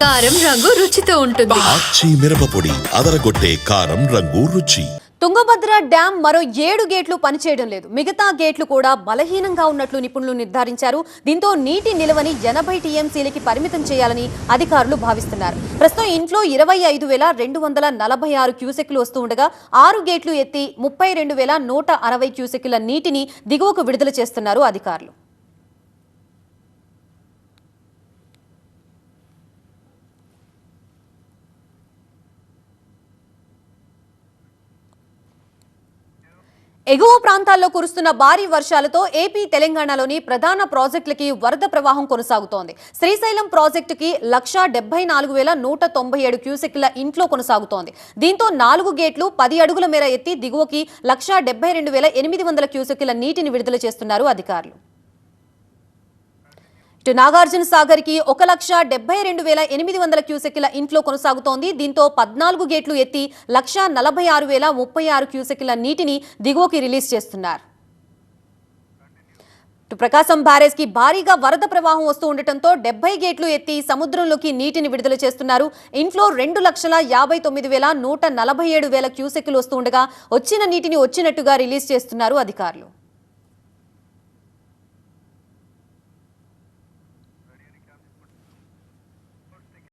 కారం రంగు రుచితో ఉంటుంది. ఆచి మిరపపొడి అదరగొట్టే కారం రంగు రుచి. తుంగభద్ర డ్యాం మరో 7 గేట్లు పనిచేయడం లేదు. మిగతా గేట్లు కూడా బలహీనంగా ఉన్నట్లు నిపుణులు నిర్ధారించారు. దీంతో నీటి నిల్వని 80 టీఎంసీలకి పరిమితం చేయాలని అధికారులు భావిస్తున్నారు. ప్రస్తుతం ఇంట్లో 25,246 క్యూసెక్లు వస్తూ ఉండగా 6 గేట్లు ఎత్తి 32,160 క్యూసెక్ల నీటిని దిగువకు విడుదల చేస్తున్నారు అధికారులు. ఎగువ ప్రాంతాల్లో కురుస్తున్న భారీ వర్షాలతో ఏపీ తెలంగాణలోని ప్రధాన ప్రాజెక్టులకి వరద ప్రవాహం కొనసాగుతోంది. శ్రీశైలం ప్రాజెక్టుకి 174,197 క్యూసెక్ల ఇంట్లో కొనసాగుతోంది. దీంతో 4 గేట్లు 10 అడుగుల మేర ఎత్తి దిగువకి 172,800 క్యూసెక్ల నీటిని విడుదల చేస్తున్నారు అధికారులు. ఇటు నాగార్జున సాగర్ కి 1,72,800 క్యూసెక్ల ఇంట్లో కొనసాగుతోంది. దీంతో 14 గేట్లు ఎత్తి 146,036 క్యూసెక్ల నీటిని దిగువకి రిలీజ్ చేస్తున్నారు. ప్రకాశం బ్యారేజ్ కి భారీగా వరద ప్రవాహం వస్తూ ఉండటంతో 70 గేట్లు ఎత్తి సముద్రంలోకి నీటిని విడుదల చేస్తున్నారు. ఇంట్లో 2,59,147 క్యూసెక్లు వస్తూ ఉండగా వచ్చిన నీటిని వచ్చినట్టుగా రిలీజ్ చేస్తున్నారు అధికారులు.